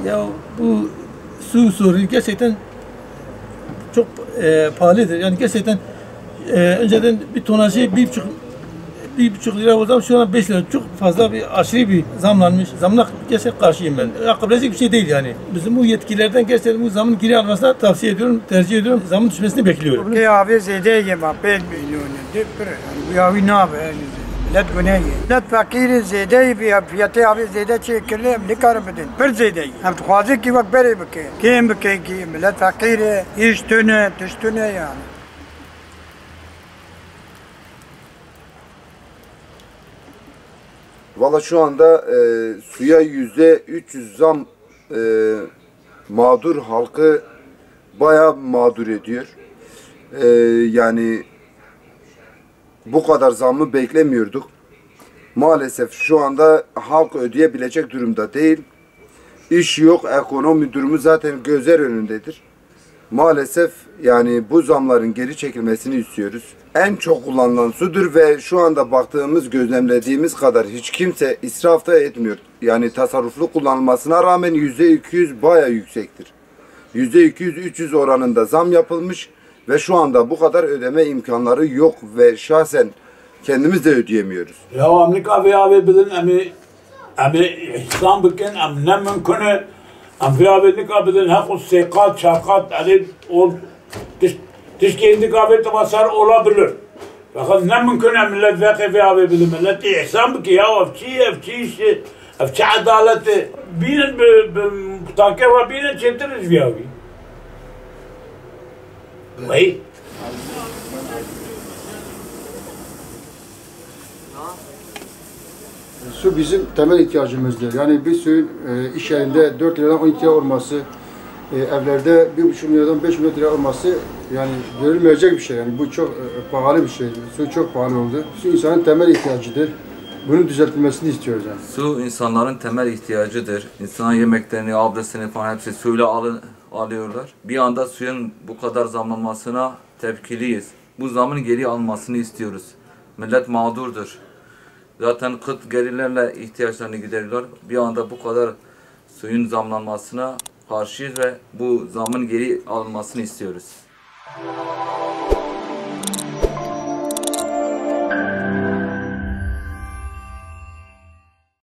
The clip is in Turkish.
Ya bu su sorunu gerçekten çok pahalıdır. Yani gerçekten önceden bir tonajı bir buçuk lira o zaman şu an 5 lira. Çok fazla bir aşırı bir zamlanmış. Zamla gerçekten karşıyım ben. Akıbrecek bir şey değil yani. Bizim bu yetkililerden gerçekten bu zamın geri almasına tavsiye ediyorum, tercih ediyorum. Zamın düşmesini bekliyorum. Ki abi zeyde ma 5 milyon de bu yavi ne yapıyor? Millet bu ne? Millet fakiri zeyde bir fiyatı abi zeyde çekirli ne karım edin? Bir zeyde. Hem tuhazi ki bak beri bake. Kim bake ki millet fakiri iş tüne yani. Valla şu anda suya %300 zam mağdur halkı bayağı mağdur ediyor. Yani bu kadar zammı beklemiyorduk. Maalesef şu anda halk ödeyebilecek durumda değil. İş yok, ekonomi durumu zaten gözler önündedir. Maalesef yani bu zamların geri çekilmesini istiyoruz. En çok kullanılan sudur ve şu anda baktığımız, gözlemlediğimiz kadar hiç kimse israf da etmiyor. Yani tasarruflu kullanılmasına rağmen %200 bayağı yüksektir. %200-300 oranında zam yapılmış ve şu anda bu kadar ödeme imkanları yok ve şahsen kendimiz de ödeyemiyoruz. Ya Amerika ve abi bilin emi İslam bikin ne mümkünü Amfiyabelik abidin hakkı sekat, şakat, alip, tişkendi abid basar olabilir. Fakat ne mümkün millet vakıfı abidilim millet ihsan ki ya efçi adaleti binin takir ve binin çetiriz bir abi. Vay. Su bizim temel ihtiyacımızdır. Yani bir suyun iş yerinde 4 liradan 12 lira olması, evlerde 1,5 liradan 5 lira olması yani görülmeyecek bir şey. Yani bu çok pahalı bir şey. Su çok pahalı oldu. Su insanın temel ihtiyacıdır. Bunun düzeltilmesini istiyoruz yani. Su insanların temel ihtiyacıdır. İnsan yemeklerini, abdestini falan hepsi suyla alıyorlar. Bir anda suyun bu kadar zamlanmasına tepkiliyiz. Bu zamın geri almasını istiyoruz. Millet mağdurdur. Zaten kıt gelirlerle ihtiyaçlarını gideriyorlar. Bir anda bu kadar suyun zamlanmasına karşıyız ve bu zamın geri alınmasını istiyoruz.